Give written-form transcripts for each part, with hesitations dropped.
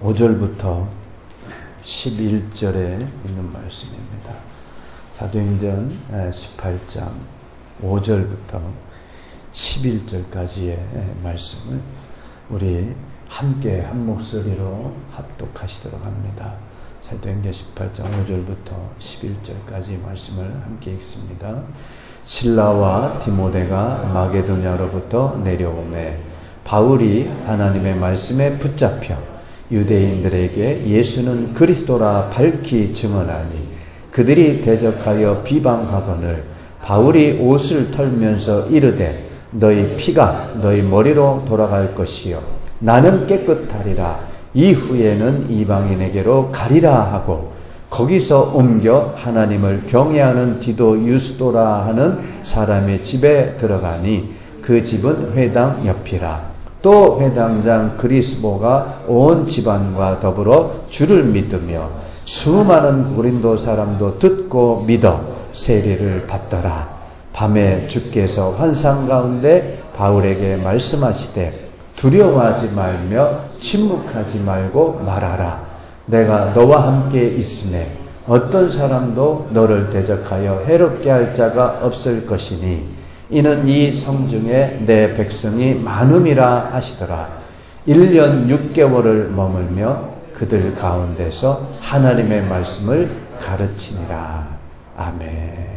5절부터 11절에 있는 말씀입니다. 사도행전 18장 5절부터 11절까지의 말씀을 우리 함께 한 목소리로 합독하시도록 합니다. 사도행전 18장 5절부터 11절까지 말씀을 함께 읽습니다. 실라와 디모데가 마게도냐로부터 내려오매 바울이 하나님의 말씀에 붙잡혀 유대인들에게 예수는 그리스도라 밝히 증언하니 그들이 대적하여 비방하거늘 바울이 옷을 털면서 이르되 너희 피가 너희 머리로 돌아갈 것이요 나는 깨끗하리라 이후에는 이방인에게로 가리라 하고 거기서 옮겨 하나님을 경외하는 디도 유스도라 하는 사람의 집에 들어가니 그 집은 회당 옆이라. 또 회당장 그리스보가 온 집안과 더불어 주를 믿으며 수많은 고린도 사람도 듣고 믿어 세례를 받더라. 밤에 주께서 환상 가운데 바울에게 말씀하시되 두려워하지 말며 침묵하지 말고 말하라. 내가 너와 함께 있으매 어떤 사람도 너를 대적하여 해롭게 할 자가 없을 것이니 이는 이 성중에 내 백성이 많음이라 하시더라. 1년 6개월을 머물며 그들 가운데서 하나님의 말씀을 가르치니라. 아멘.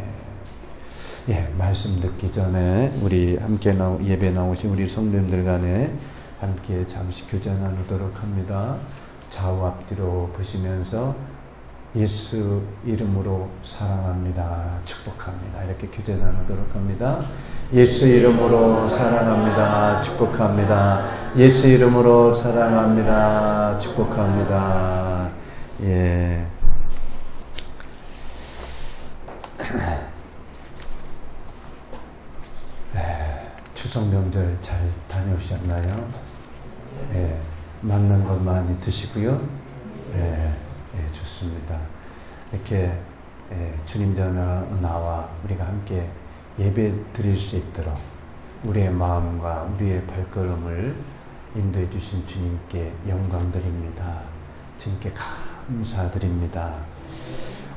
예, 말씀 듣기 전에 우리 함께 예배 나오신 우리 성도님들 간에 함께 잠시 교제 나누도록 합니다. 좌우 앞뒤로 보시면서 예수 이름으로 사랑합니다. 축복합니다. 이렇게 교제 나누도록 합니다. 예수 이름으로 사랑합니다. 축복합니다. 예수 이름으로 사랑합니다. 축복합니다. 예. 추석 명절 잘 다녀오셨나요? 예. 맞는 것 많이 드시고요. 예. 예, 좋습니다. 이렇게 주님 나와 우리가 함께 예배 드릴 수 있도록 우리의 마음과 우리의 발걸음을 인도해 주신 주님께 영광 드립니다. 주님께 감사드립니다.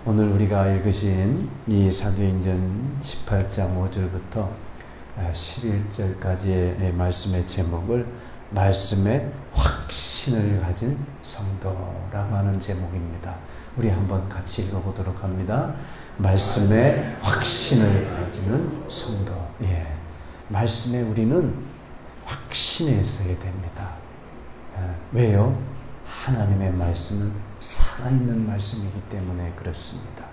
오늘 우리가 읽으신 이 사도행전 18장 5절부터 11절까지의 말씀의 제목을 말씀에 확신을 가진 성도라고 하는 제목입니다. 우리 한번 같이 읽어보도록 합니다. 말씀에 확신을 가지는 성도. 예, 말씀에 우리는 확신에 있어야 됩니다. 왜요? 하나님의 말씀은 살아있는 말씀이기 때문에 그렇습니다.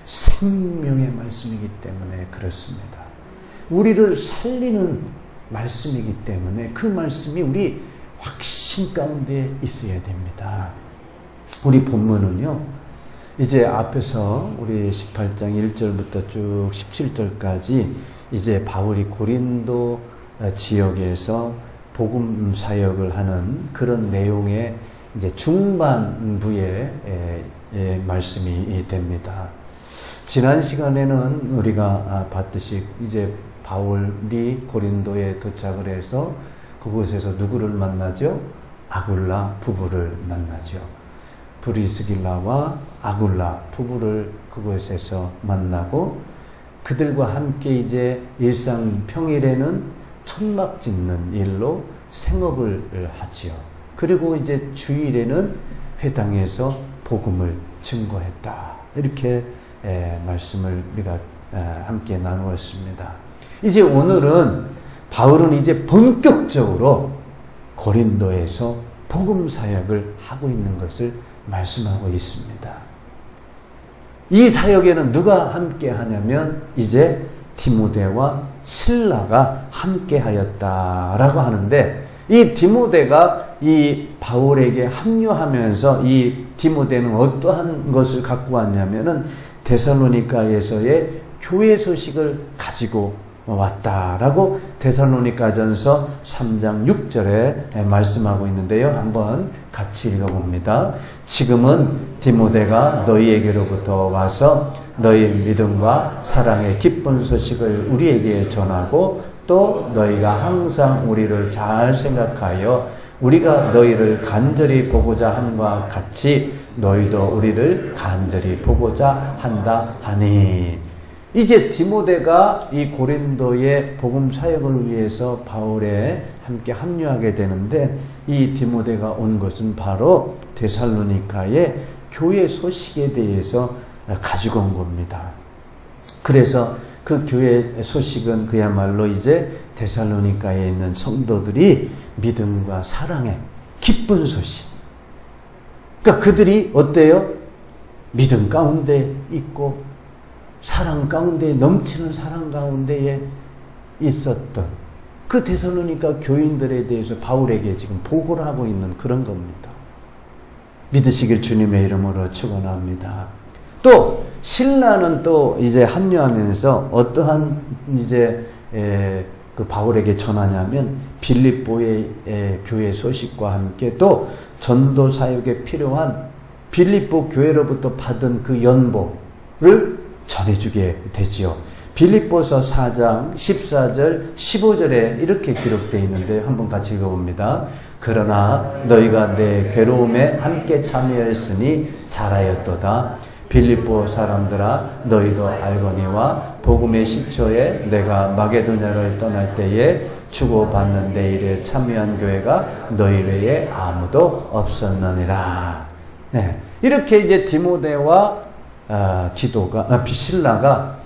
생명의 말씀이기 때문에 그렇습니다. 우리를 살리는 말씀이기 때문에 그 말씀이 우리 확신 가운데 있어야 됩니다. 우리 본문은요, 이제 앞에서 우리 18장 1절부터 쭉 17절까지 이제 바울이 고린도 지역에서 복음 사역을 하는 그런 내용의 이제 중반부의 말씀이 됩니다. 지난 시간에는 우리가 봤듯이 이제 바울이 고린도에 도착을 해서 그곳에서 누구를 만나죠? 아굴라 부부를 만나죠. 브리스길라와 아굴라 부부를 그곳에서 만나고 그들과 함께 이제 일상 평일에는 천막 짓는 일로 생업을 하지요. 그리고 이제 주일에는 회당에서 복음을 증거했다. 이렇게 말씀을 우리가 함께 나누었습니다. 이제 오늘은 바울은 이제 본격적으로 고린도에서 복음 사역을 하고 있는 것을 말씀하고 있습니다. 이 사역에는 누가 함께 하냐면 이제 디모데와 실라가 함께 하였다라고 하는데 이 디모데가 이 바울에게 합류하면서 이 디모데는 어떠한 것을 갖고 왔냐면은 데살로니가에서의 교회 소식을 가지고 왔다라고 데살로니가전서 3장 6절에 말씀하고 있는데요. 한번 같이 읽어봅니다. 지금은 디모데가 너희에게로부터 와서 너희 믿음과 사랑의 기쁜 소식을 우리에게 전하고 또 너희가 항상 우리를 잘 생각하여 우리가 너희를 간절히 보고자 함과 같이 너희도 우리를 간절히 보고자 한다 하니. 이제 디모데가 이 고린도의 복음 사역을 위해서 바울에 함께 합류하게 되는데, 이 디모데가 온 것은 바로 데살로니가의 교회 소식에 대해서 가지고 온 겁니다. 그래서 그 교회 소식은 그야말로 이제 데살로니가에 있는 성도들이 믿음과 사랑의 기쁜 소식. 그러니까 그들이 어때요? 믿음 가운데 있고 사랑 가운데, 넘치는 사랑 가운데에 있었던 그 데살로니가 교인들에 대해서 바울에게 지금 보고를 하고 있는 그런 겁니다. 믿으시길 주님의 이름으로 축원합니다. 또 신라는 또 이제 합류하면서 어떠한 이제 그 바울에게 전하냐면, 빌립보의 교회 소식과 함께 또 전도 사역에 필요한 빌립보 교회로부터 받은 그 연보를 전해주게 되지요. 빌립보서 4장 14절 15절에 이렇게 기록되어 있는데 한번 같이 읽어봅니다. 그러나 너희가 내 괴로움에 함께 참여했으니 잘하였도다. 빌립보 사람들아, 너희도 알거니와 복음의 시초에 내가 마게도냐를 떠날 때에 주고받는 내 일에 참여한 교회가 너희 외에 아무도 없었느니라. 네. 이렇게 이제 디모데와 신라가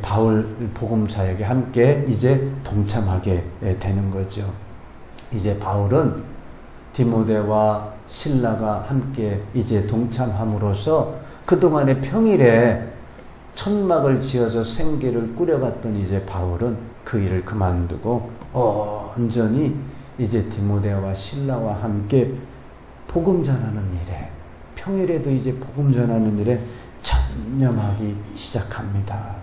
바울 복음 사역에 함께 이제 동참하게 되는 거죠. 이제 바울은 디모데와 신라가 함께 이제 동참함으로써 그동안의 평일에 천막을 지어서 생계를 꾸려갔던 이제 바울은 그 일을 그만두고 온전히 이제 디모데와 신라와 함께 복음 전하는 일에, 평일에도 이제 복음 전하는 일에 전념하기 시작합니다.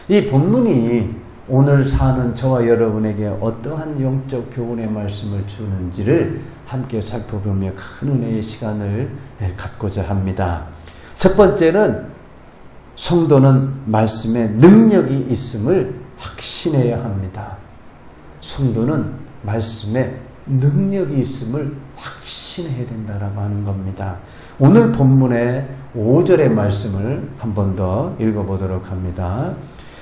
이 본문이 오늘 사는 저와 여러분에게 어떠한 영적 교훈의 말씀을 주는지를 함께 살펴보며 큰 은혜의 시간을 갖고자 합니다. 첫 번째는 성도는 말씀에 능력이 있음을 확신해야 합니다. 성도는 말씀에 능력이 있음을 확신해야 된다라고 하는 겁니다. 오늘 본문의 5절의 말씀을 한 번 더 읽어보도록 합니다.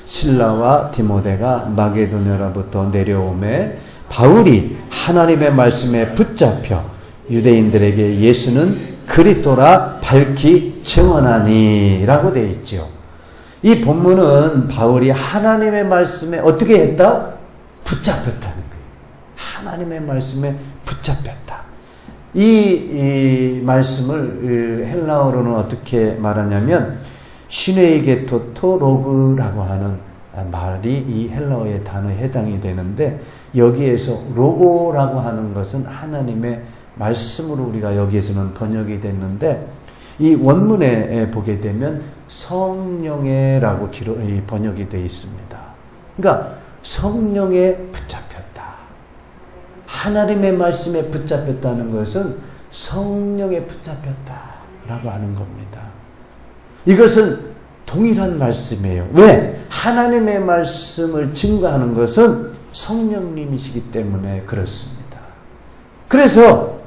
신라와 디모데가 마게도냐로부터 내려오매 바울이 하나님의 말씀에 붙잡혀 유대인들에게 예수는 그리스도라 밝히 증언하니 라고 되어 있죠. 이 본문은 바울이 하나님의 말씀에 어떻게 했다? 붙잡혔다는 거예요. 하나님의 말씀에 붙잡혔다. 이 말씀을 헬라어로는 어떻게 말하냐면 시네이게토토로그라고 하는 말이 이 헬라어의 단어에 해당이 되는데, 여기에서 로고라고 하는 것은 하나님의 말씀으로 우리가 여기에서는 번역이 됐는데, 이 원문에 보게 되면 성령에라고 번역이 되어 있습니다. 그러니까 성령에 붙잡혔다. 하나님의 말씀에 붙잡혔다는 것은 성령에 붙잡혔다라고 하는 겁니다. 이것은 동일한 말씀이에요. 왜? 하나님의 말씀을 증거하는 것은 성령님이시기 때문에 그렇습니다. 그래서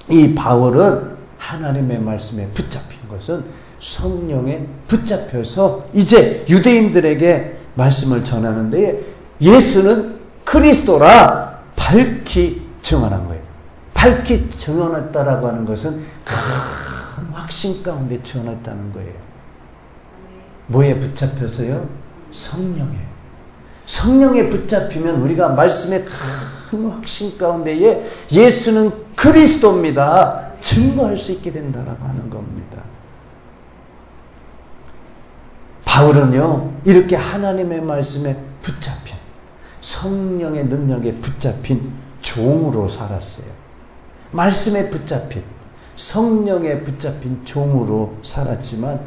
이 바울은 하나님의 말씀에 붙잡힌 것은 성령에 붙잡혀서 이제 유대인들에게 말씀을 전하는 데에 예수는 그리스도라 밝히 증언한 거예요. 밝히 증언했다라고 하는 것은 큰 확신 가운데 증언했다는 거예요. 뭐에 붙잡혀서요? 성령에. 성령에 붙잡히면 우리가 말씀의 큰 확신 가운데에 예수는 그리스도입니다. 증거할 수 있게 된다라고 하는 겁니다. 바울은요, 이렇게 하나님의 말씀에 붙잡힌, 성령의 능력에 붙잡힌 종으로 살았어요. 말씀에 붙잡힌, 성령에 붙잡힌 종으로 살았지만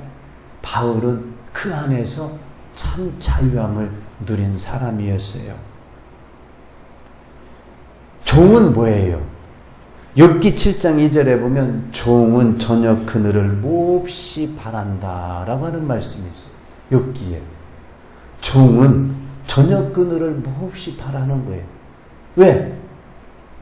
바울은 그 안에서 참 자유함을 누린 사람이었어요. 종은 뭐예요? 욥기 7장 2절에 보면 종은 저녁 그늘을 몹시 바란다 라고 하는 말씀이 있어요. 욥기에. 종은 저녁 그늘을 몹시 바라는 거예요. 왜?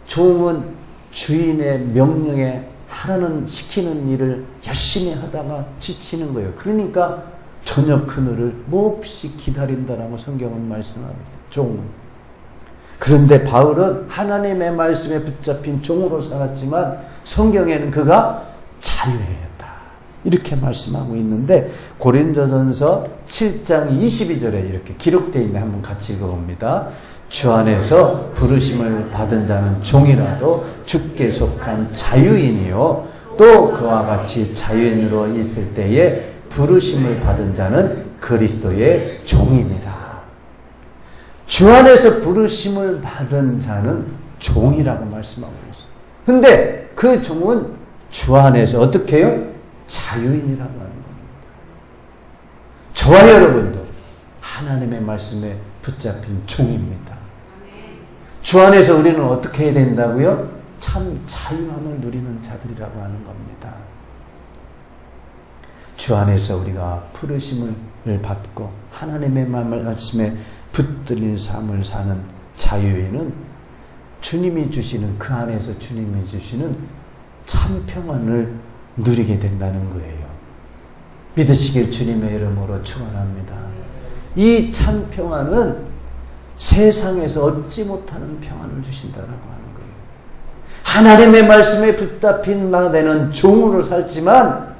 종은 주인의 명령에 하라는 시키는 일을 열심히 하다가 지치는 거예요. 그러니까 저녁 그늘을 몹시 기다린다라고 성경은 말씀하고 있어요. 종은. 그런데 바울은 하나님의 말씀에 붙잡힌 종으로 살았지만 성경에는 그가 자유했다. 이렇게 말씀하고 있는데 고린도전서 7장 22절에 이렇게 기록되어 있는데 한번 같이 읽어봅니다. 주 안에서 부르심을 받은 자는 종이라도 주께 속한 자유인이요 또 그와 같이 자유인으로 있을 때에 부르심을 받은 자는 그리스도의 종이니라. 주 안에서 부르심을 받은 자는 종이라고 말씀하고 있어요. 근데 그 종은 주 안에서 어떻게 해요? 자유인이라고 하는 겁니다. 저와 여러분도 하나님의 말씀에 붙잡힌 종입니다. 주 안에서 우리는 어떻게 해야 된다고요? 참 자유함을 누리는 자들이라고 하는 겁니다. 주 안에서 우리가 부르심을 받고 하나님의 말씀에 붙들린 삶을 사는 자유인은 주님이 주시는 그 안에서 주님이 주시는 참 평안을 누리게 된다는 거예요. 믿으시길 주님의 이름으로 축원합니다. 이 참 평안은 세상에서 얻지 못하는 평안을 주신다라고 하는 거예요. 하나님의 말씀에 붙잡힌 나되는 종으로 살지만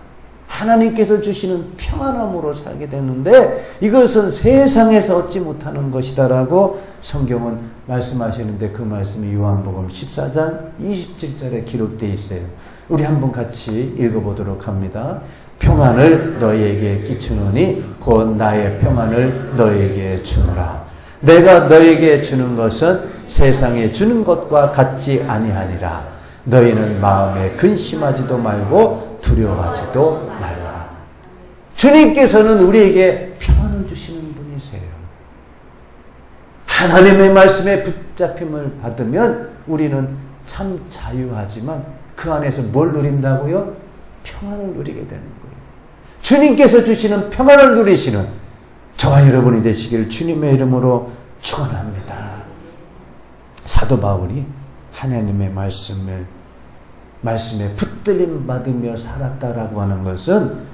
하나님께서 주시는 평안함으로 살게 되는데 이것은 세상에서 얻지 못하는 것이다라고 성경은 말씀하시는데 그 말씀이 요한복음 14장 27절에 기록되어 있어요. 우리 한번 같이 읽어보도록 합니다. 평안을 너희에게 끼치노니 곧 나의 평안을 너희에게 주노라. 내가 너희에게 주는 것은 세상에 주는 것과 같지 아니하니라. 너희는 마음에 근심하지도 말고 두려워하지도 말라. 주님께서는 우리에게 평안을 주시는 분이세요. 하나님의 말씀에 붙잡힘을 받으면 우리는 참 자유하지만 그 안에서 뭘 누린다고요? 평안을 누리게 되는 거예요. 주님께서 주시는 평안을 누리시는 저와 여러분이 되시길 주님의 이름으로 축원합니다. 사도 바울이 하나님의 말씀에 붙들림 받으며 살았다라고 하는 것은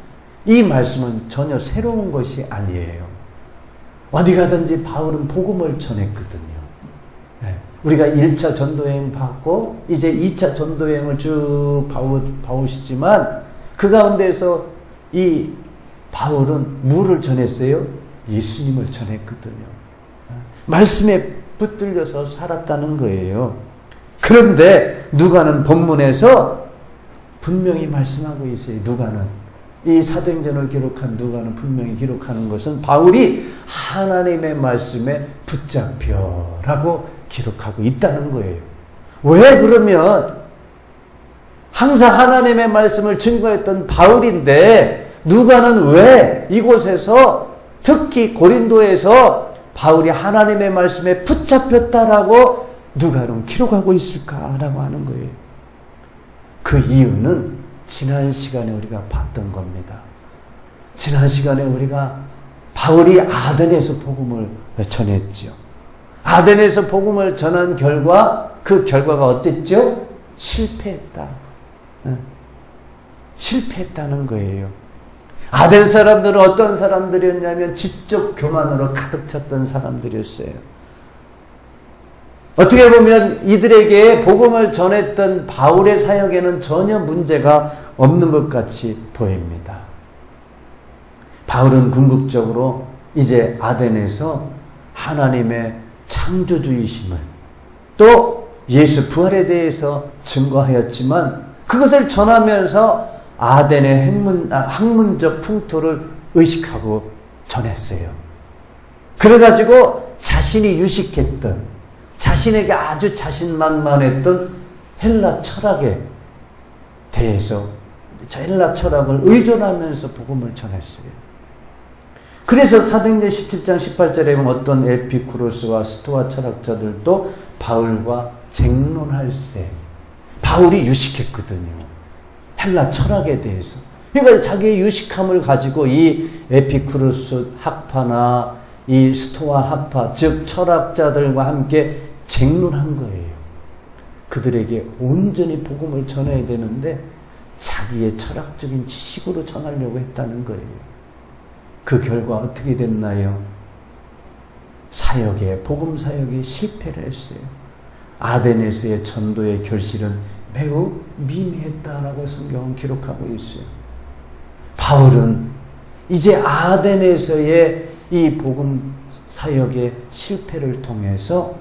이 말씀은 전혀 새로운 것이 아니에요. 어디 가든지 바울은 복음을 전했거든요. 우리가 1차 전도여행 받고 이제 2차 전도여행을 쭉 봐오시지만 그 가운데서 이 바울은 뭐를 전했어요? 예수님을 전했거든요. 말씀에 붙들려서 살았다는 거예요. 그런데 누가는 본문에서 분명히 말씀하고 있어요. 누가는 이 사도행전을 기록한 누가는 분명히 기록하는 것은 바울이 하나님의 말씀에 붙잡혀라고 기록하고 있다는 거예요. 왜 그러면 항상 하나님의 말씀을 증거했던 바울인데 누가는 왜 이곳에서 특히 고린도에서 바울이 하나님의 말씀에 붙잡혔다라고 누가는 기록하고 있을까라고 하는 거예요. 그 이유는 지난 시간에 우리가 봤던 겁니다. 지난 시간에 우리가 바울이 아덴에서 복음을 전했죠. 아덴에서 복음을 전한 결과 그 결과가 어땠죠? 실패했다. 실패했다는 거예요. 아덴 사람들은 어떤 사람들이었냐면 지적 교만으로 가득 찼던 사람들이었어요. 어떻게 보면 이들에게 복음을 전했던 바울의 사역에는 전혀 문제가 없는 것 같이 보입니다. 바울은 궁극적으로 이제 아덴에서 하나님의 창조주이심을 또 예수 부활에 대해서 증거하였지만 그것을 전하면서 아덴의 학문적 풍토를 의식하고 전했어요. 그래가지고 자신이 유식했던 자신에게 아주 자신만만했던 헬라 철학에 대해서 저 헬라 철학을 의존하면서 복음을 전했어요. 그래서 사도행전 17장 18절에 보면 어떤 에피쿠로스와 스토아 철학자들도 바울과 쟁론할세. 바울이 유식했거든요. 헬라 철학에 대해서. 그러니까 자기의 유식함을 가지고 이 에피쿠로스 학파나 이 스토아 학파, 즉 철학자들과 함께 쟁론한 거예요. 그들에게 온전히 복음을 전해야 되는데 자기의 철학적인 지식으로 전하려고 했다는 거예요. 그 결과 어떻게 됐나요? 복음 사역에 실패를 했어요. 아덴에서의 전도의 결실은 매우 미미했다라고 성경은 기록하고 있어요. 바울은 이제 아덴에서의 이 복음 사역의 실패를 통해서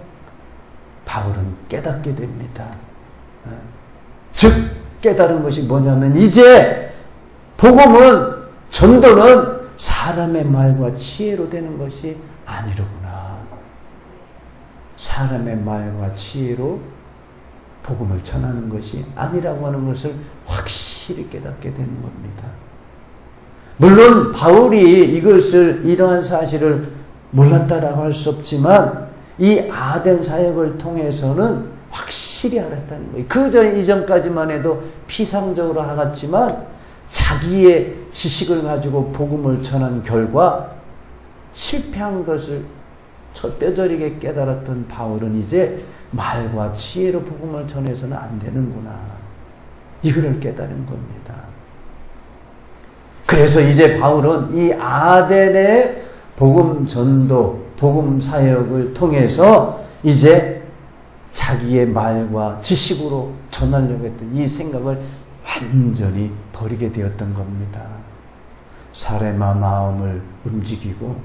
바울은 깨닫게 됩니다. 즉 깨달은 것이 뭐냐면 이제 복음은, 전도는 사람의 말과 지혜로 되는 것이 아니로구나. 사람의 말과 지혜로 복음을 전하는 것이 아니라고 하는 것을 확실히 깨닫게 되는 겁니다. 물론 바울이 이러한 사실을 몰랐다라고 할 수 없지만 이 아덴 사역을 통해서는 확실히 알았다는 거예요. 이전까지만 해도 피상적으로 알았지만 자기의 지식을 가지고 복음을 전한 결과 실패한 것을 뼈저리게 깨달았던 바울은 이제 말과 지혜로 복음을 전해서는 안 되는구나. 이거를 깨달은 겁니다. 그래서 이제 바울은 이 아덴의 복음 전도, 복음 사역을 통해서 이제 자기의 말과 지식으로 전하려고 했던 이 생각을 완전히 버리게 되었던 겁니다. 사람의 마음을 움직이고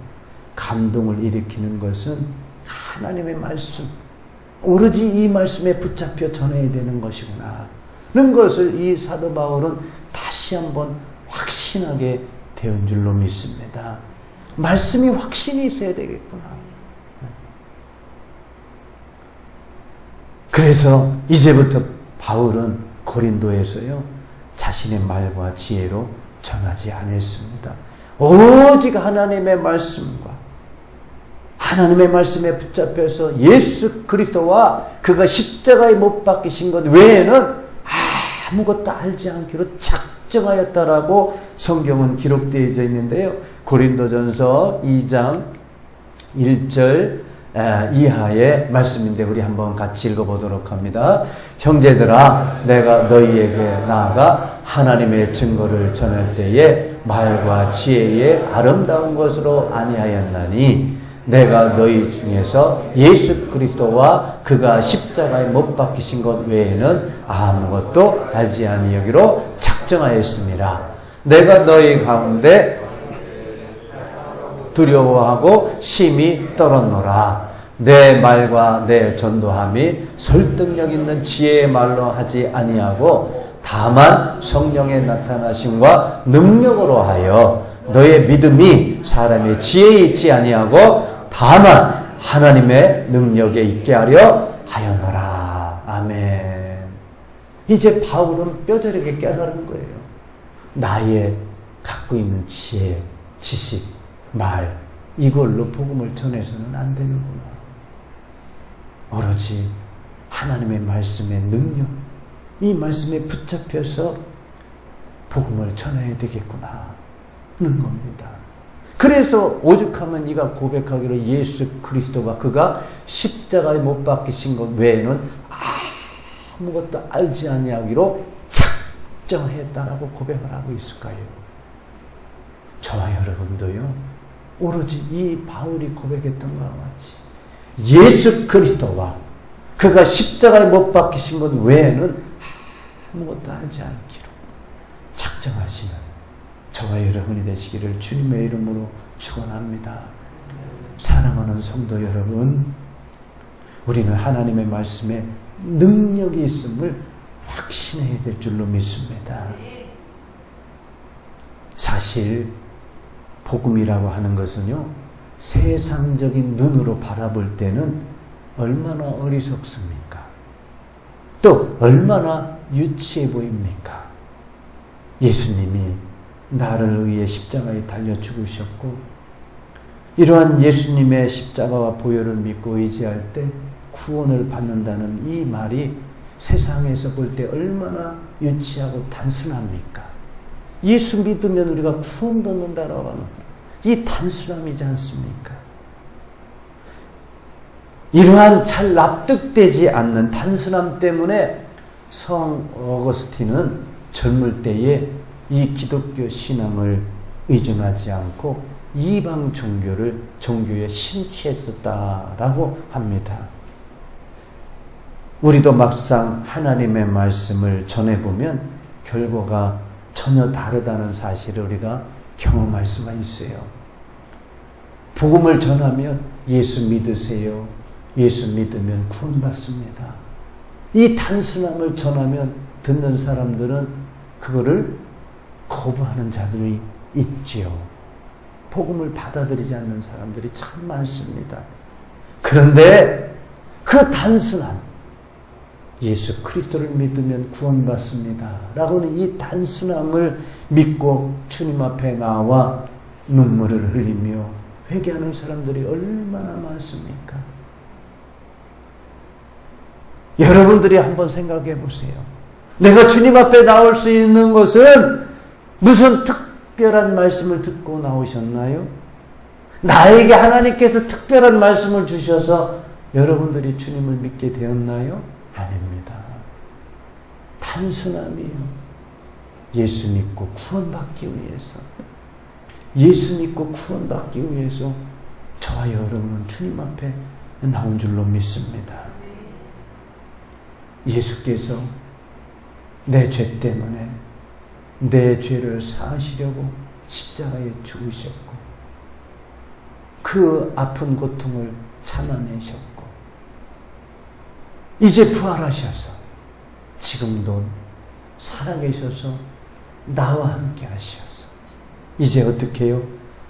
감동을 일으키는 것은 하나님의 말씀, 오로지 이 말씀에 붙잡혀 전해야 되는 것이구나 하는 것을 이 사도 바울은 다시 한번 확신하게 되은 줄로 믿습니다. 말씀이 확신이 있어야 되겠구나. 그래서 이제부터 바울은 고린도에서요, 자신의 말과 지혜로 전하지 않았습니다. 오직 하나님의 말씀과 하나님의 말씀에 붙잡혀서 예수 그리스도와 그가 십자가에 못 박히신 것 외에는 아무것도 알지 않기로 작정하였다라고 성경은 기록되어 있는데요. 고린도전서 2장 1절 이하의 말씀인데 우리 한번 같이 읽어보도록 합니다. 형제들아, 내가 너희에게 나아가 하나님의 증거를 전할 때에 말과 지혜의 아름다운 것으로 아니하였나니 내가 너희 중에서 예수 그리스도와 그가 십자가에 못 박히신 것 외에는 아무것도 알지 아니하기로 작정하였습니다. 내가 너희 가운데 두려워하고 심히 떨었노라. 내 말과 내 전도함이 설득력 있는 지혜의 말로 하지 아니하고 다만 성령의 나타나심과 능력으로 하여 너의 믿음이 사람의 지혜에 있지 아니하고 다만 하나님의 능력에 있게 하려 하여노라. 아멘. 이제 바울은 뼈저리게 깨달은 거예요. 나의 갖고 있는 지혜, 지식, 말, 이걸로 복음을 전해서는 안 되는구나. 오로지 하나님의 말씀의 능력, 이 말씀에 붙잡혀서 복음을 전해야 되겠구나 하는 겁니다. 그래서 오죽하면 네가 고백하기로 예수 그리스도가 그가 십자가에 못 박히신 것 외에는 아무것도 알지 아니하기로 작정했다라고 고백을 하고 있을까요? 저와 여러분도요, 오로지 이 바울이 고백했던 것과 같이 예수 그리스도와 그가 십자가에 못 박히신 것 외에는 아무것도 알지 않기로 작정하시는 저와 여러분이 되시기를 주님의 이름으로 축원합니다. 사랑하는 성도 여러분, 우리는 하나님의 말씀에 능력이 있음을 확신해야 될 줄로 믿습니다. 사실 복음이라고 하는 것은요, 세상적인 눈으로 바라볼 때는 얼마나 어리석습니까? 또 얼마나 유치해 보입니까? 예수님이 나를 위해 십자가에 달려 죽으셨고 이러한 예수님의 십자가와 보혈을 믿고 의지할 때 구원을 받는다는 이 말이 세상에서 볼 때 얼마나 유치하고 단순합니까? 예수 믿으면 우리가 구원 받는다라고 하는 이 단순함이지 않습니까? 이러한 잘 납득되지 않는 단순함 때문에 성 어거스틴은 젊을 때에 이 기독교 신앙을 의존하지 않고 이방 종교에 심취했었다라고 합니다. 우리도 막상 하나님의 말씀을 전해보면 결과가 전혀 다르다는 사실을 우리가 경험할 수가 있어요. 복음을 전하면 예수 믿으세요. 예수 믿으면 구원받습니다. 이 단순함을 전하면 듣는 사람들은 그거를 거부하는 자들이 있지요. 복음을 받아들이지 않는 사람들이 참 많습니다. 그런데 그 단순한 예수 그리스도를 믿으면 구원받습니다 라고는 이 단순함을 믿고 주님 앞에 나와 눈물을 흘리며 회개하는 사람들이 얼마나 많습니까? 여러분들이 한번 생각해 보세요. 내가 주님 앞에 나올 수 있는 것은 무슨 특별한 말씀을 듣고 나오셨나요? 나에게 하나님께서 특별한 말씀을 주셔서 여러분들이 주님을 믿게 되었나요? 아닙니다. 단순함이에요. 예수 믿고 구원받기 위해서, 예수 믿고 구원받기 위해서 저와 여러분은 주님 앞에 나온 줄로 믿습니다. 예수께서 내 죄 때문에 내 죄를 사하시려고 십자가에 죽으셨고 그 아픈 고통을 참아내셨고 이제 부활하셔서 지금도 살아계셔서 나와 함께 하셔서 이제 어떻게 해요?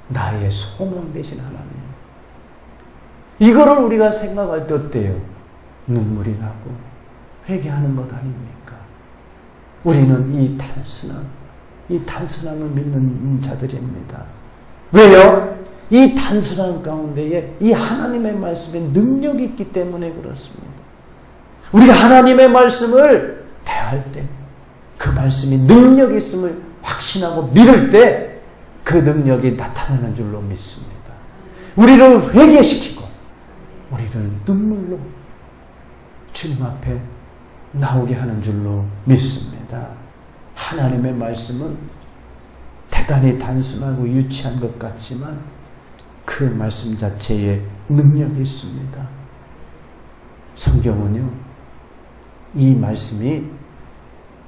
나의 소망 되신 하나님. 이거를 우리가 생각할 때 어때요? 눈물이 나고 회개하는 것 아닙니까? 우리는 이 단순함을 믿는 자들입니다. 왜요? 이 단순함 가운데에 이 하나님의 말씀에 능력이 있기 때문에 그렇습니다. 우리가 하나님의 말씀을 대할 때 그 말씀이 능력이 있음을 확신하고 믿을 때 그 능력이 나타나는 줄로 믿습니다. 우리를 회개시키고 우리를 눈물로 주님 앞에 나오게 하는 줄로 믿습니다. 하나님의 말씀은 대단히 단순하고 유치한 것 같지만 그 말씀 자체에 능력이 있습니다. 성경은요, 이 말씀이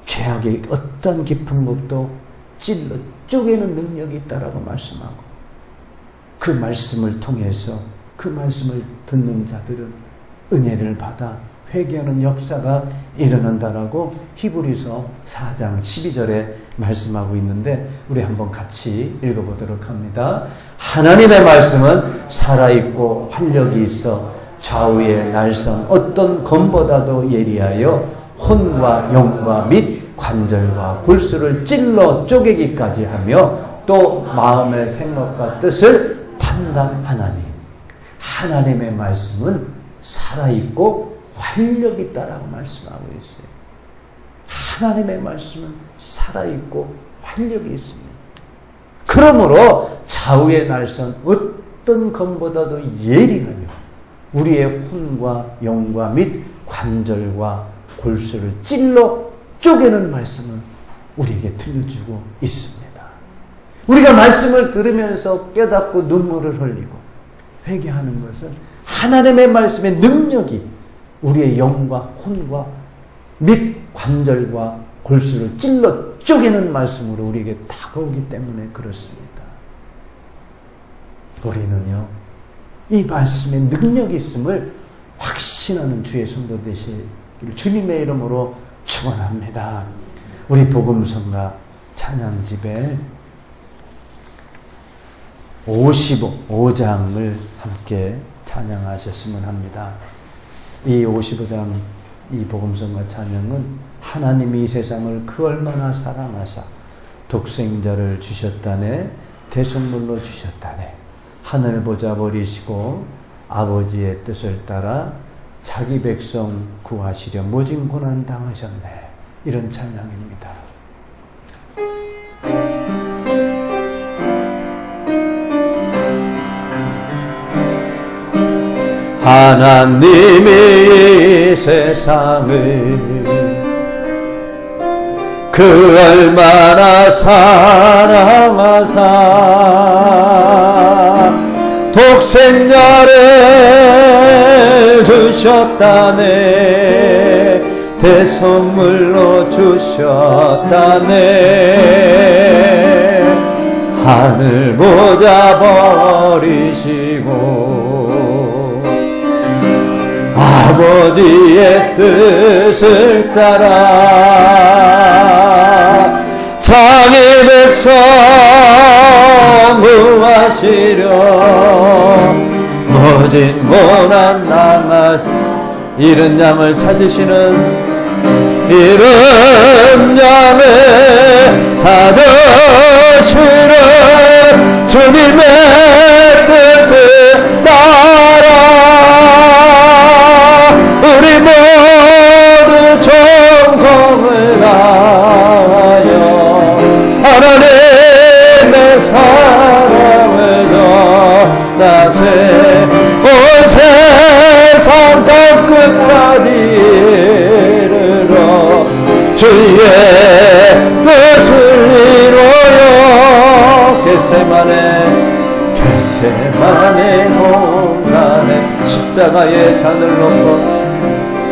죄악의 어떤 깊은 것도 찔러 쪼개는 능력이 있다라고 말씀하고 그 말씀을 통해서 그 말씀을 듣는 자들은 은혜를 받아 회개하는 역사가 일어난다라고 히브리서 4장 12절에 말씀하고 있는데 우리 한번 같이 읽어보도록 합니다. 하나님의 말씀은 살아있고 활력이 있어 좌우의 날선 어떤 검보다도 예리하여 혼과 영과 및 관절과 골수를 찔러 쪼개기까지 하며 또 마음의 생각과 뜻을 판단하나니 하나님의 말씀은 살아있고 활력이 있다라고 말씀하고 있어요. 하나님의 말씀은 살아있고 활력이 있습니다. 그러므로 좌우의 날선 어떤 검보다도 예리하며 우리의 혼과 영과 및 관절과 골수를 찔러 쪼개는 말씀을 우리에게 들려주고 있습니다. 우리가 말씀을 들으면서 깨닫고 눈물을 흘리고 회개하는 것은 하나님의 말씀의 능력이 우리의 영과 혼과 및 관절과 골수를 찔러 쪼개는 말씀으로 우리에게 다가오기 때문에 그렇습니다. 우리는요, 이 말씀에 능력이 있음을 확신하는 주의 성도 되시기를 주님의 이름으로 축원합니다. 우리 복음성가 찬양집에 55장을 함께 찬양하셨으면 합니다. 이 55장 이 복음성가 찬양은 하나님이 이 세상을 그 얼마나 사랑하사 독생자를 주셨다네 대속물로 주셨다네 하늘 보좌 버리시고 아버지의 뜻을 따라 자기 백성 구하시려 모진 고난 당하셨네. 이런 찬양입니다. 하나님이 이 세상을 그 얼마나 사랑하사 독생자를 주셨다네. 대선물로 주셨다네. 하늘 보자 버리시고 아버지의 뜻을 따라 자기 백성 구하시려 모진 고난 당하 잃은 양을 찾으시는 잃은 양을 찾으시는 주님의 뜻을 따라 우리 모두 정성을 다하여 하나님의 사랑을 전하세. 온 세상 땅 끝까지 이르러 주의 뜻을 이루어 겟세마네 공간에 십자가의 잔을 놓고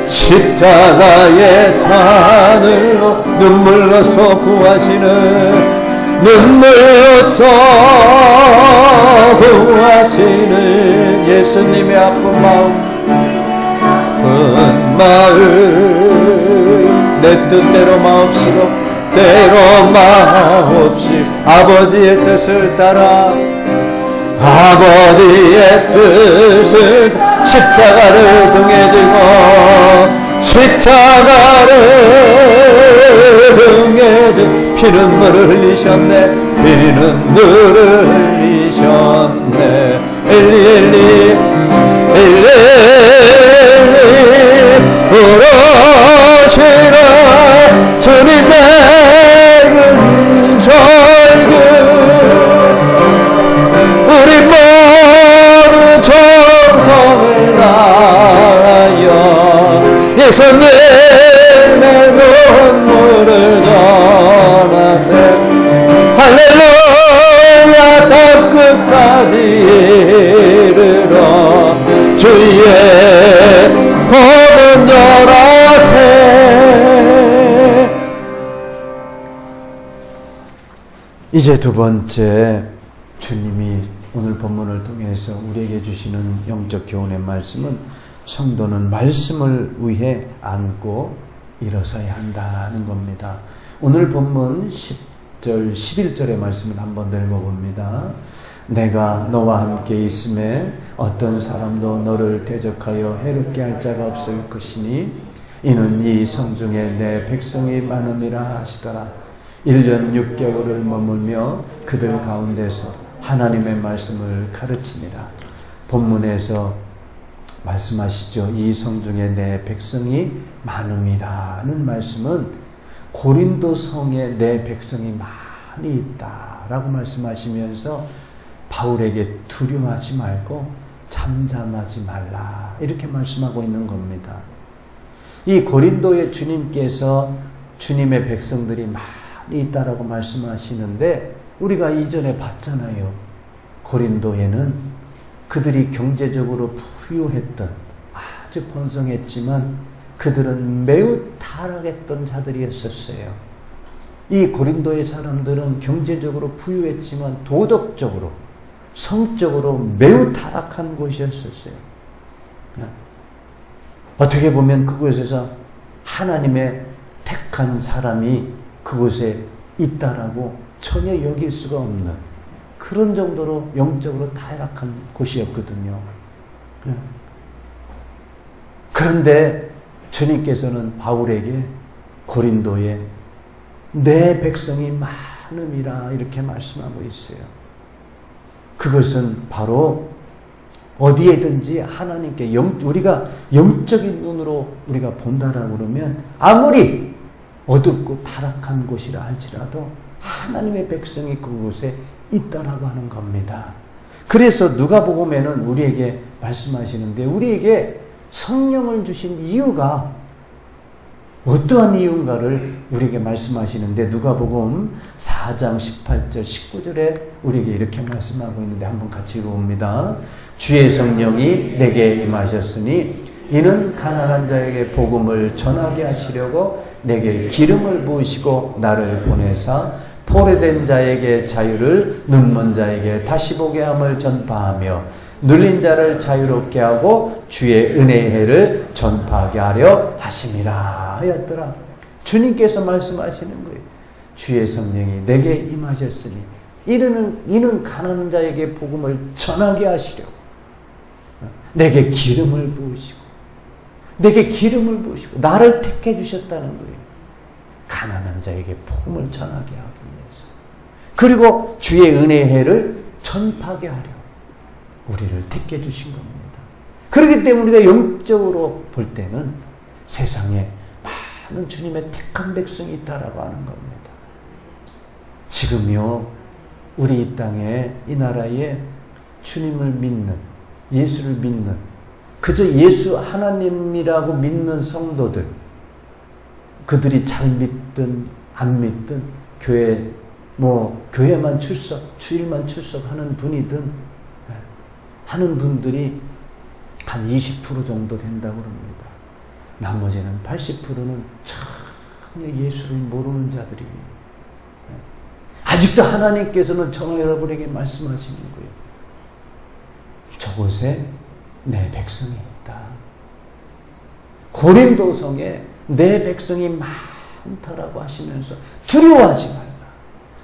십자가의 잔을 눈물로써 구하시는 구하시는 예수님의 아픈 마음 내 뜻대로 마옵시고 때로 마옵시 아버지의 뜻을 따라 아버지의 뜻을 십자가를 등에 지고 십자가를 등에 지고 피눈물을 흘리셨네. 피눈물을 흘리셨네. 엘리 엘리 엘리 부르시라 주님의 은절기 우리 모두 정성을 다하여 예수님의 눈물을 전하세. 할렐루야 땅 끝까지 이르러 주의 법은 열하세. 이제 두 번째 주님이 오늘 본문을 통해서 우리에게 주시는 영적 교훈의 말씀은 성도는 말씀을 위해 안고 일어서야 한다는 겁니다. 오늘 본문 10절 11절의 말씀을 한번 읽어봅니다. 내가 너와 함께 있음에 어떤 사람도 너를 대적하여 해롭게 할 자가 없을 것이니 이는 이 성중에 내 백성이 많음이라 하시더라. 1년 6개월을 머물며 그들 가운데서 하나님의 말씀을 가르치니라. 본문에서 말씀하시죠. 이 성중에 내 백성이 많음이라는 말씀은 고린도 성에 내 백성이 많이 있다라고 말씀하시면서 바울에게 두려워하지 말고 잠잠하지 말라 이렇게 말씀하고 있는 겁니다. 이 고린도에 주님께서 주님의 백성들이 많이 있다라고 말씀하시는데 우리가 이전에 봤잖아요. 고린도에는 그들이 경제적으로 부유했던 아주 번성했지만 그들은 매우 타락했던 자들이었었어요. 이 고린도의 사람들은 경제적으로 부유했지만 도덕적으로 성적으로 매우 타락한 곳이었었어요. 어떻게 보면 그곳에서 하나님의 택한 사람이 그곳에 있다라고 전혀 여길 수가 없는 그런 정도로 영적으로 타락한 곳이었거든요. 그런데 주님께서는 바울에게 고린도에 내 백성이 많음이라 이렇게 말씀하고 있어요. 그것은 바로 어디에든지 하나님께 우리가 영적인 눈으로 우리가 본다라고 그러면 아무리 어둡고 타락한 곳이라 할지라도 하나님의 백성이 그곳에 있다라고 하는 겁니다. 그래서 누가복음에는 우리에게 말씀하시는데 우리에게 성령을 주신 이유가 어떠한 이유인가를 우리에게 말씀하시는데 누가복음 4장 18절 19절에 우리에게 이렇게 말씀하고 있는데 한번 같이 읽어봅니다. 주의 성령이 내게 임하셨으니 이는 가난한 자에게 복음을 전하게 하시려고 내게 기름을 부으시고 나를 보내사 포로된 자에게 자유를 눈먼 자에게 다시 보게 함을 전파하며 눌린 자를 자유롭게 하고 주의 은혜의 해를 전파하게 하려 하심이라 하였더라. 주님께서 말씀하시는 거예요. 주의 성령이 내게 임하셨으니 이는 가난한 자에게 복음을 전하게 하시려고 내게 기름을 부으시고 나를 택해 주셨다는 거예요. 가난한 자에게 복음을 전하게 하기 위해서. 그리고 주의 은혜의 해를 전파하게 하려 우리를 택해 주신 겁니다. 그렇기 때문에 우리가 영적으로 볼 때는 세상에 많은 주님의 택한 백성이 있다라고 하는 겁니다. 지금요 우리 이 땅에 이 나라에 주님을 믿는 예수를 믿는 그저 예수 하나님이라고 믿는 성도들 그들이 잘 믿든 안 믿든 교회만 출석 주일만 출석하는 분이든 하는 분들이 한 20% 정도 된다고 합니다. 나머지는 80%는 전혀 예수를 모르는 자들이에요. 아직도 하나님께서는 저와 여러분에게 말씀하시는 거예요. 저곳에 내 백성이 있다. 고린도성에 내 백성이 많다라고 하시면서 두려워하지 말라.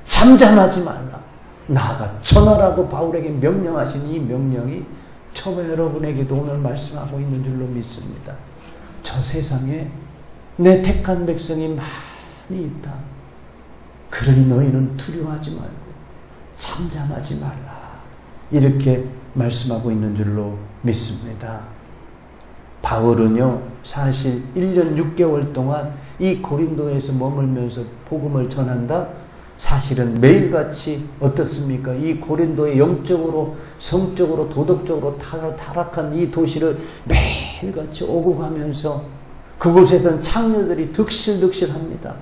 잠잠하지 말라. 나아가 전하라고 바울에게 명령하신 이 명령이 저와 여러분에게도 오늘 말씀하고 있는 줄로 믿습니다. 저 세상에 내 택한 백성이 많이 있다. 그러니 너희는 두려워하지 말고 잠잠하지 말라. 이렇게 말씀하고 있는 줄로 믿습니다. 바울은요 사실 1년 6개월 동안 이 고린도에서 머물면서 복음을 전한다. 사실은 매일같이 어떻습니까? 이 고린도의 영적으로 성적으로 도덕적으로 타락한 이 도시를 매일같이 오고 가면서 그곳에선 창녀들이 득실득실합니다.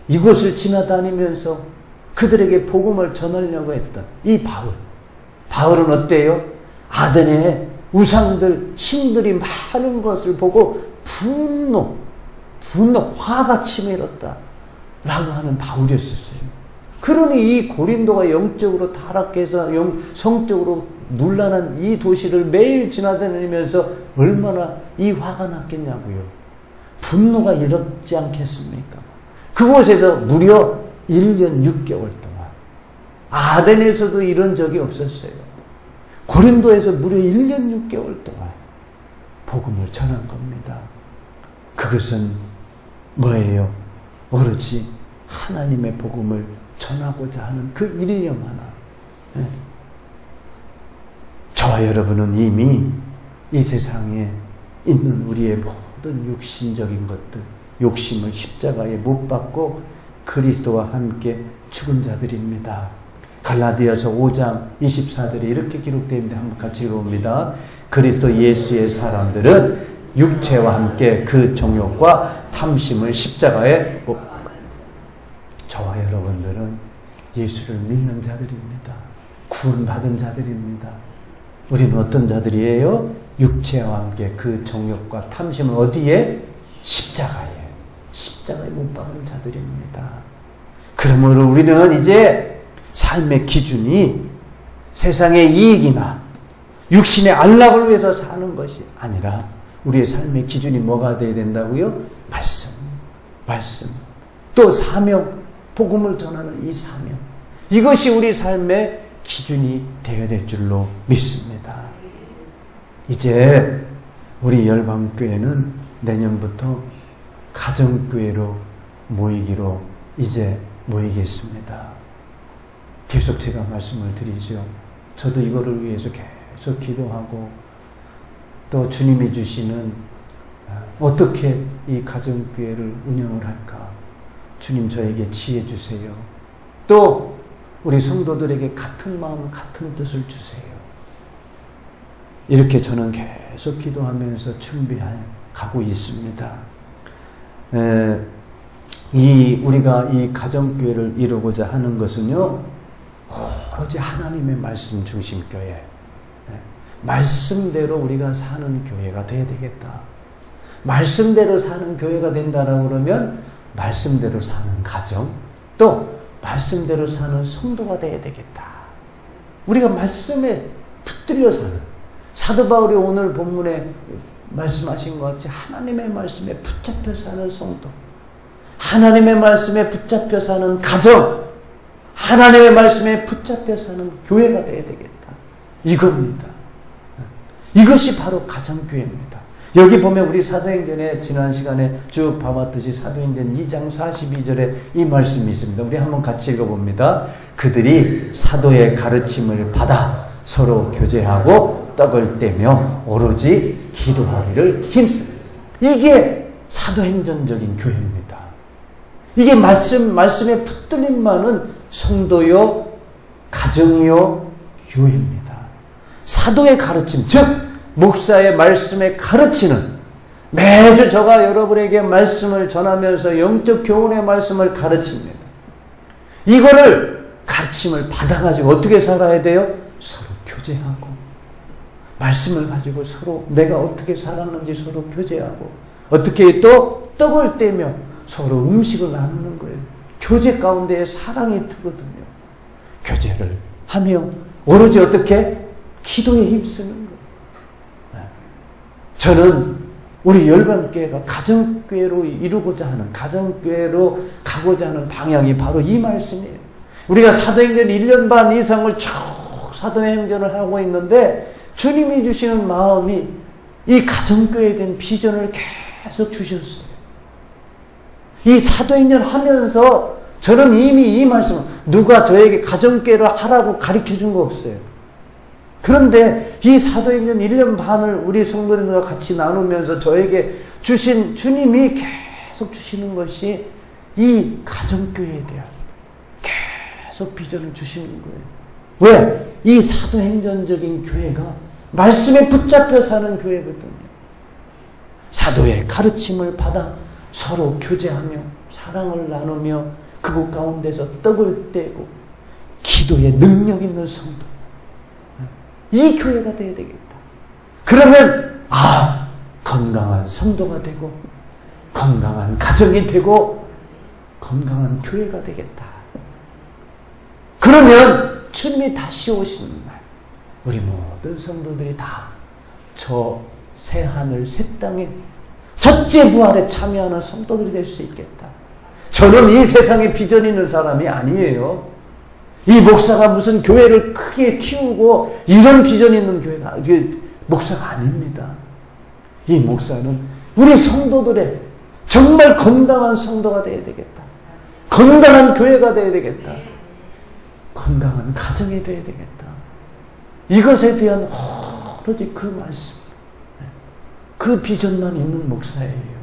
이곳을 지나다니면서 그들에게 복음을 전하려고 했던 이 바울은 어때요? 아덴에 우상들 신들이 많은 것을 보고 분노 화가 치밀었다 라고 하는 바울이었어요. 그러니 이 고린도가 영적으로 타락해서 성적으로 문란한 이 도시를 매일 지나다니면서 얼마나 이 화가 났겠냐고요. 분노가 이렇지 않겠습니까? 그곳에서 무려 1년 6개월 동안 아덴에서도 이런 적이 없었어요. 고린도에서 무려 1년 6개월 동안 복음을 전한 겁니다. 그것은 뭐예요? 오로지 하나님의 복음을 전하고자 하는 그 일념 하나. 저와 여러분은 이미 이 세상에 있는 우리의 모든 육신적인 것들, 욕심을 십자가에 못 박고 그리스도와 함께 죽은 자들입니다. 갈라디아서 5장 24절에 이렇게 기록되어 있는데 한번 같이 읽어봅니다. 그리스도 예수의 사람들은 육체와 함께 그 정욕과 탐심을 십자가에 못 저와 여러분들은 예수를 믿는 자들입니다. 구원받은 자들입니다. 우리는 어떤 자들이에요? 육체와 함께 그 정욕과 탐심을 어디에? 십자가에 못 박은 자들입니다. 그러므로 우리는 이제 삶의 기준이 세상의 이익이나 육신의 안락을 위해서 사는 것이 아니라 우리의 삶의 기준이 뭐가 되어야 된다고요? 말씀. 또 사명, 복음을 전하는 이 사명. 이것이 우리 삶의 기준이 되어야 될 줄로 믿습니다. 이제 우리 열방교회는 내년부터 가정교회로 모이기로 이제 모이겠습니다. 계속 제가 말씀을 드리죠. 저도 이거를 위해서 계속 기도하고 또 주님이 주시는 어떻게 이 가정교회를 운영을 할까? 주님 저에게 지혜 주세요. 또 우리 성도들에게 같은 마음 같은 뜻을 주세요. 이렇게 저는 계속 기도하면서 준비해 가고 있습니다. 우리가 이 가정교회를 이루고자 하는 것은요, 오로지 하나님의 말씀 중심 교회, 말씀대로 우리가 사는 교회가 돼야 되겠다. 말씀대로 사는 교회가 된다라고 그러면 말씀대로 사는 가정, 또 말씀대로 사는 성도가 돼야 되겠다. 우리가 말씀에 붙들려 사는, 사도 바울이 오늘 본문에 말씀하신 것 같이 하나님의 말씀에 붙잡혀 사는 성도, 하나님의 말씀에 붙잡혀 사는 가정, 하나님의 말씀에 붙잡혀 사는 교회가 돼야 되겠다. 이겁니다. 이것이 바로 가정교회입니다. 여기 보면 우리 사도행전에 지난 시간에 쭉 봐왔듯이 사도행전 2장 42절에 이 말씀이 있습니다. 우리 한번 같이 읽어봅니다. 그들이 사도의 가르침을 받아 서로 교제하고 떡을 떼며 오로지 기도하기를 힘쓰. 이게 사도행전적인 교회입니다. 이게 말씀에 붙들림만은 성도요, 가정이요, 교회입니다. 사도의 가르침, 즉 목사의 말씀에 가르치는, 매주 저가 여러분에게 말씀을 전하면서 영적 교훈의 말씀을 가르칩니다. 이거를 가르침을 받아가지고 어떻게 살아야 돼요? 서로 교제하고, 말씀을 가지고 서로 내가 어떻게 살았는지 서로 교제하고, 어떻게 또 떡을 떼며 서로 음식을 나누는 거예요. 교제 가운데에 사랑이 트거든요. 교제를 하며 오로지 어떻게? 기도에 힘쓰는 거예요. 저는 우리 열방교회가 가정교회로 이루고자 하는, 가정교회로 가고자 하는 방향이 바로 이 말씀이에요. 우리가 사도행전 1년 반 이상을 쭉 사도행전을 하고 있는데 주님이 주시는 마음이 이 가정교회에 대한 비전을 계속 주셨어요. 이 사도행전 하면서 저는 이미 이 말씀, 누가 저에게 가정교회를 하라고 가르쳐 준 거 없어요. 그런데 이 사도행전 1년 반을 우리 성도님들과 같이 나누면서 저에게 주신, 주님이 계속 주시는 것이 이 가정교회에 대한 계속 비전을 주시는 거예요. 왜? 이 사도행전적인 교회가 말씀에 붙잡혀 사는 교회거든요. 사도의 가르침을 받아 서로 교제하며 사랑을 나누며 그곳 가운데서 떡을 떼고 기도에 능력 있는 성도, 이 교회가 되어야 되겠다. 그러면 건강한 성도가 되고 건강한 가정이 되고 건강한 교회가 되겠다. 그러면 주님이 다시 오시는 날 우리 모든 성도들이 다 저 새하늘 새 땅에 첫째 부활에 참여하는 성도들이 될 수 있겠다. 저는 이 세상에 비전 있는 사람이 아니에요. 이 목사가 무슨 교회를 크게 키우고 이런 비전 있는 교회가, 목사가 아닙니다. 이 목사는 우리 성도들의 정말 건강한 성도가 되어야 되겠다. 건강한 교회가 되어야 되겠다. 건강한 가정이 되어야 되겠다. 이것에 대한 오로지 그 말씀, 그 비전만 있는 목사예요.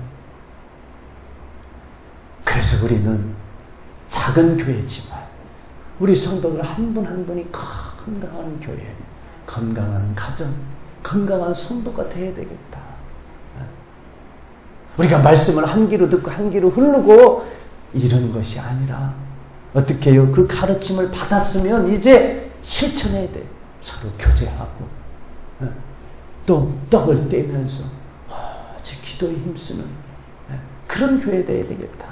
그래서 우리는 작은 교회지만 우리 성도들 한 분 한 분이 건강한 교회, 건강한 가정, 건강한 성도가 되어야 되겠다. 우리가 말씀을 한 귀로 듣고 한 귀로 흐르고 이런 것이 아니라 어떻게 해요? 그 가르침을 받았으면 이제 실천해야 돼. 서로 교제하고 또 떡을 떼면서 제 기도에 힘쓰는 그런 교회 되어야 되겠다.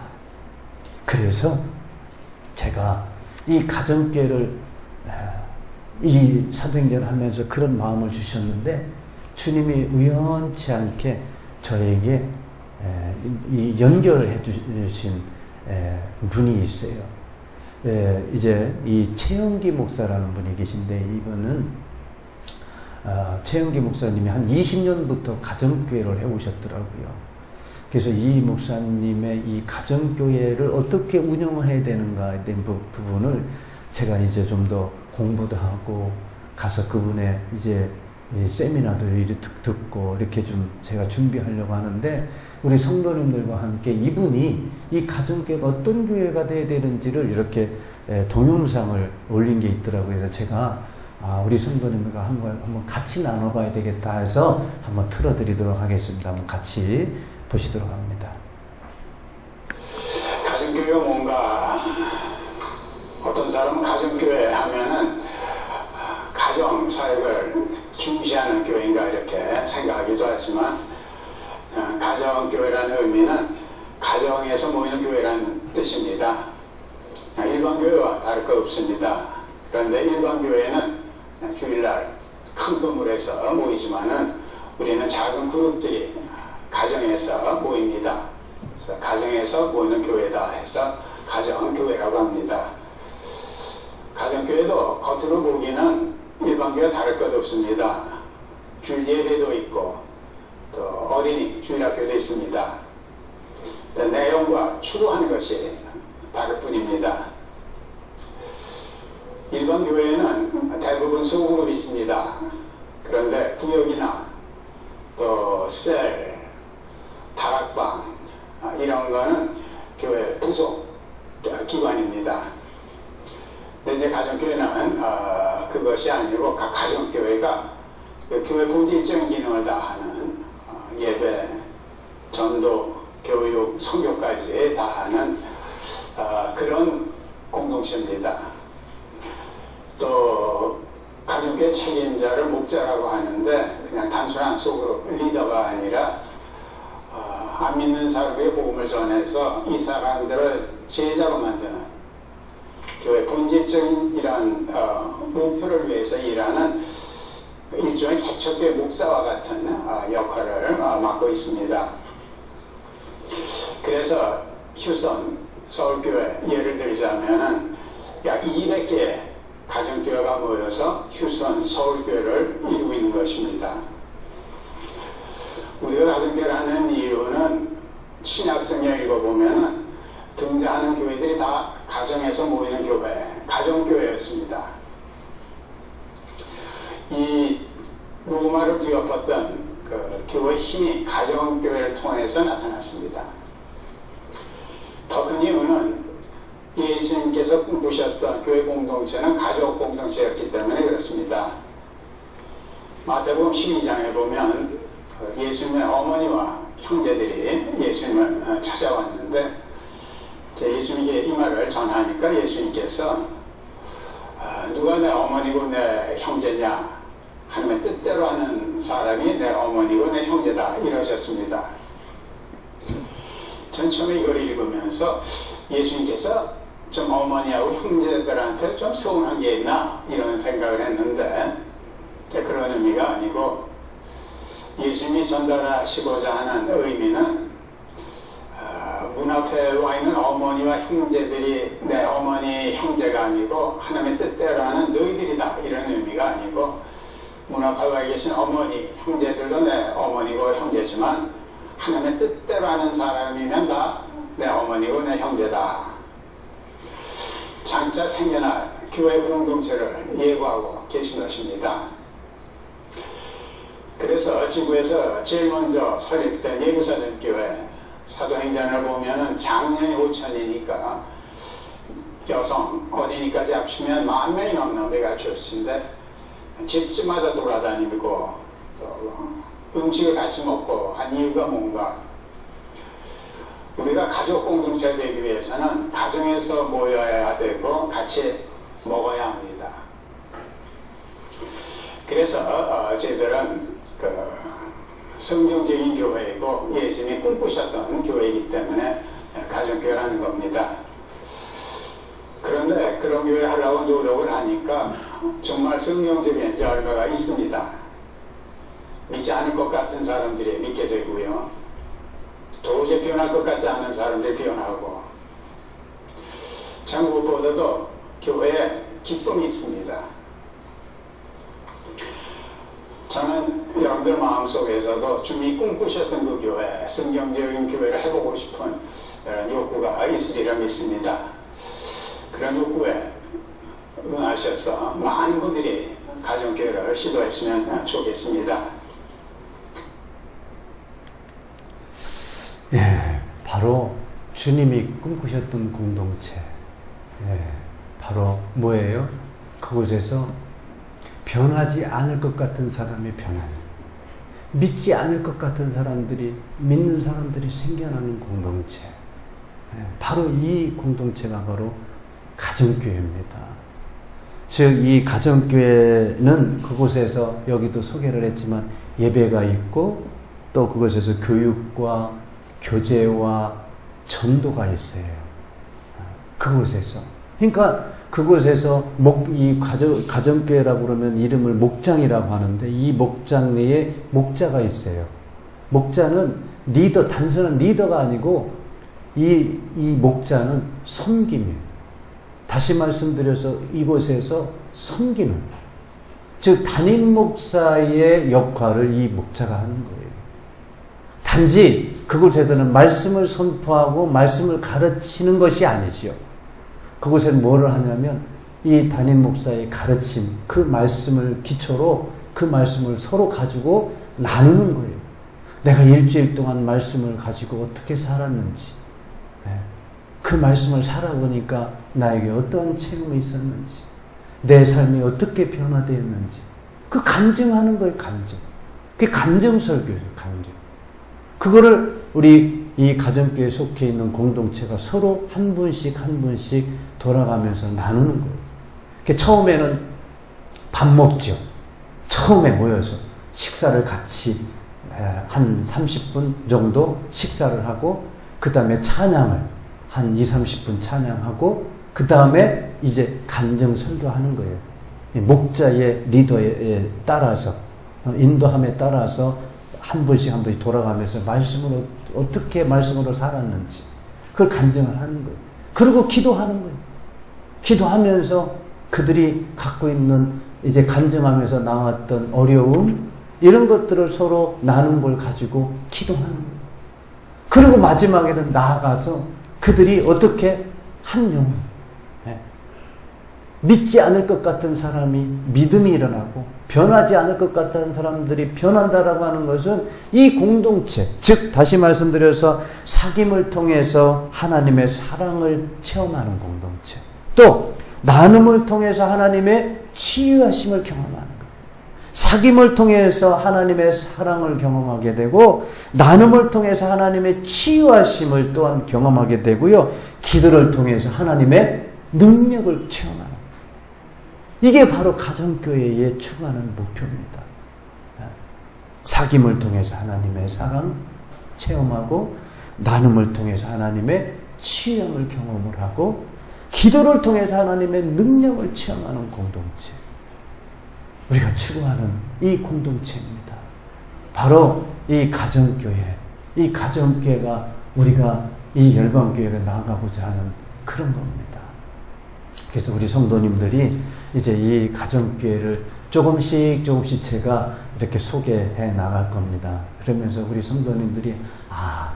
그래서 제가 이 가정교회를 이 사도행전을 하면서 그런 마음을 주셨는데 주님이 우연치 않게 저에게 이 연결을 해 주신 분이 있어요. 이제 이 최영기 목사라는 분이 계신데 이분은 최영기 목사님이 한 20년부터 가정교회를 해오셨더라고요. 그래서 이 목사님의 이 가정교회를 어떻게 운영해야 되는가에 대한 부분을 제가 이제 좀 더 공부도 하고 가서 그분의 이제 세미나도 이렇게 듣고 이렇게 좀 제가 준비하려고 하는데 우리 성도님들과 함께 이분이 이 가정교회가 어떤 교회가 돼야 되는지를 이렇게 동영상을 올린 게 있더라고요. 그래서 제가 우리 성도님과 한번 같이 나눠봐야 되겠다 해서 한번 틀어드리도록 하겠습니다. 한번 같이 보시도록 합니다. 가정교회가 뭔가, 어떤 사람은 가정교회 하면은 가정사역을 중시하는 교회인가 이렇게 생각하기도 하지만, 가정교회라는 의미는 가정에서 모이는 교회라는 뜻입니다. 일반 교회와 다를 거 없습니다. 그런데 일반 교회는 주일날 큰 건물에서 모이지만은 우리는 작은 그룹들이 가정에서 모입니다. 그래서 가정에서 모이는 교회다 해서 가정교회라고 합니다. 가정교회도 겉으로 보기는 일반 교회와 다를 것 없습니다. 주일 예배도 있고 또 어린이 주일학교도 있습니다. 또 내용과 추구하는 것이 다를 뿐입니다. 일반 교회에는 대부분 소그룹이 있습니다. 그런데 구역이나 또 셀, 다락방 이런 거는 교회 부속 기관입니다. 근데 이제 가정교회는 그것이 아니고 각 가정교회가 교회 본질적인 기능을 다하는 예배, 전도, 교육, 선교까지 다하는 그런 공동체입니다. 또 가정교회 책임자를 목자라고 하는데 그냥 단순한 소그룹 리더가 아니라 안 믿는 사람에게 복음을 전해서 이 사람들을 제자로 만드는 교회 본질적인 이런 목표를 위해서 일하는 일종의 개척교회 목사와 같은 역할을 맡고 있습니다. 그래서 휴선 서울교회 예를 들자면은 약 200개 가정교회가 모여서 휴선 서울교회를 이루고 있는 것입니다. 우리가 가정교회라는 이유는 신약성경 읽어보면 등장하는 교회들이 다 가정에서 모이는 교회, 가정교회였습니다. 이 로마를 뒤엎었던 그 교회 힘이 가정교회를 통해서 나타났습니다. 더 큰 이유는 예수님께서 꿈꾸셨던 교회 공동체는 가족 공동체였기 때문에 그렇습니다. 마태복음 12장에 보면 예수님의 어머니와 형제들이 예수님을 찾아왔는데 예수님에게 이 말을 전하니까 예수님께서 누가 내 어머니고 내 형제냐, 하나님의 뜻대로 하는 사람이 내 어머니고 내 형제다 이러셨습니다. 전 처음에 이걸 읽으면서 예수님께서 좀 어머니하고 형제들한테 좀 서운한 게 있나 이런 생각을 했는데 그런 의미가 아니고 예수님이 전달하시고자 하는 의미는 문 앞에 와 있는 어머니와 형제들이 내 어머니 형제가 아니고 하나님의 뜻대로 하는 너희들이다 이런 의미가 아니고 문 앞에 와 계신 어머니 형제들도 내 어머니고 형제지만 하나님의 뜻대로 하는 사람이면 다 내 어머니고 내 형제다. 장차 생겨날 교회 공동체를 예고하고 계신 것입니다. 그래서 지구에서 제일 먼저 설립된 예루살렘 교회 사도행전을 보면은 장년이 5천이니까 여성, 어린이까지 합치면 10,000명이 넘는 메가처치인데 집집마다 돌아다니고 또 음식을 같이 먹고 한 이유가 뭔가? 우리가 가족 공동체가 되기 위해서는 가정에서 모여야 되고 같이 먹어야 합니다. 그래서 저희들은 성경적인 교회이고 예수님이 꿈꾸셨던 교회이기 때문에 가정교회라는 겁니다. 그런데 그런 교회를 하려고 노력을 하니까 정말 성경적인 열매가 있습니다. 믿지 않을 것 같은 사람들이 믿게 되고요. 도저히 변할 것 같지 않은 사람들이 변하고 참 무엇보다도 교회에 기쁨이 있습니다. 저는 여러분들 마음속에서도 주님이 꿈꾸셨던 그 교회, 성경적인 교회를 해보고 싶은 이런 욕구가 있으리라 믿습니다. 그런 욕구에 응하셔서 많은 분들이 가정교회를 시도했으면 좋겠습니다. 예, 바로 주님이 꿈꾸셨던 공동체. 예, 바로 뭐예요? 그곳에서 변하지 않을 것 같은 사람이 변하는, 믿지 않을 것 같은 사람들이, 믿는 사람들이 생겨나는 공동체. 바로 이 공동체가 바로 가정교회입니다. 즉, 이 가정교회는 그곳에서, 여기도 소개를 했지만, 예배가 있고, 또 그곳에서 교육과 교제와 전도가 있어요. 그곳에서. 그러니까 그곳에서 이 가정교회라고 그러면 이름을 목장이라고 하는데, 이 목장 내에 목자가 있어요. 목자는 리더, 단순한 리더가 아니고 이 목자는 섬김이에요. 다시 말씀드려서 이곳에서 섬기는, 즉 담임 목사의 역할을 이 목자가 하는 거예요. 단지 그곳에서는 말씀을 선포하고 말씀을 가르치는 것이 아니지요. 그곳에는 뭐를 하냐면 이 담임 목사의 가르침, 그 말씀을 기초로 그 말씀을 서로 가지고 나누는 거예요. 내가 일주일 동안 말씀을 가지고 어떻게 살았는지, 그 말씀을 살아보니까 나에게 어떤 체험이 있었는지, 내 삶이 어떻게 변화되었는지, 그 간증하는 거예요. 간증. 그게 간증설교죠. 간증. 그거를 우리 이 가정교회에 속해 있는 공동체가 서로 한 분씩 한 분씩 돌아가면서 나누는 거예요. 처음에는 밥 먹죠. 처음에 모여서 식사를 같이 한 30분 정도 식사를 하고, 그 다음에 찬양을 한 20-30분 찬양하고, 그 다음에 이제 간증 설교하는 거예요. 목자의 리더에 따라서, 인도함에 따라서 한 번씩 한 번씩 돌아가면서 말씀으로, 어떻게 말씀으로 살았는지 그걸 간증을 하는 거예요. 그리고 기도하는 거예요. 기도하면서 그들이 갖고 있는, 이제 간증하면서 나왔던 어려움, 이런 것들을 서로 나눈 걸 가지고 기도하는 거예요. 그리고 마지막에는 나아가서 그들이 어떻게 한 영혼, 믿지 않을 것 같은 사람이 믿음이 일어나고, 변하지 않을 것 같은 사람들이 변한다라고 하는 것은 이 공동체, 즉 다시 말씀드려서 사귐을 통해서 하나님의 사랑을 체험하는 공동체, 또 나눔을 통해서 하나님의 치유하심을 경험하는 것. 사귐을 통해서 하나님의 사랑을 경험하게 되고, 나눔을 통해서 하나님의 치유하심을 또한 경험하게 되고요, 기도를 통해서 하나님의 능력을 체험하는 것. 이게 바로 가정교회에 추구하는 목표입니다. 사귐을 통해서 하나님의 사랑 체험하고, 나눔을 통해서 하나님의 치유함을 경험을 하고, 기도를 통해서 하나님의 능력을 체험하는 공동체. 우리가 추구하는 이 공동체입니다. 바로 이 가정교회, 이 가정교회가 우리가 이 열방교회가 나아가고자 하는 그런 겁니다. 그래서 우리 성도님들이 이제 이 가정교회를 조금씩 제가 이렇게 소개해 나갈 겁니다. 그러면서 우리 성도님들이, 아,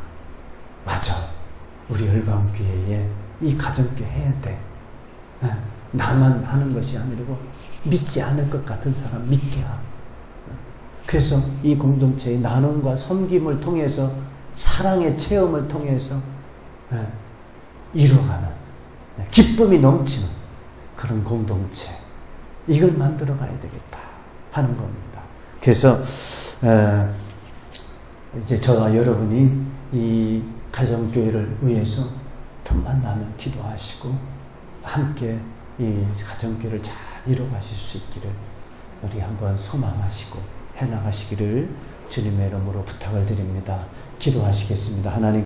맞아, 우리 열방교회에 이 가정교회 해야 돼. 나만 하는 것이 아니고 믿지 않을 것 같은 사람 믿게 하고, 그래서 이 공동체의 나눔과 섬김을 통해서, 사랑의 체험을 통해서 이루어가는, 기쁨이 넘치는 그런 공동체, 이걸 만들어 가야 되겠다 하는 겁니다. 그래서 이제 저와 여러분이 이 가정교회를 위해서 틈만 나면 기도하시고 함께 이 가정교회를 잘 이루어가실 수 있기를 우리 한번 소망하시고 해나가시기를 주님의 이름으로 부탁을 드립니다. 기도하시겠습니다. 하나님,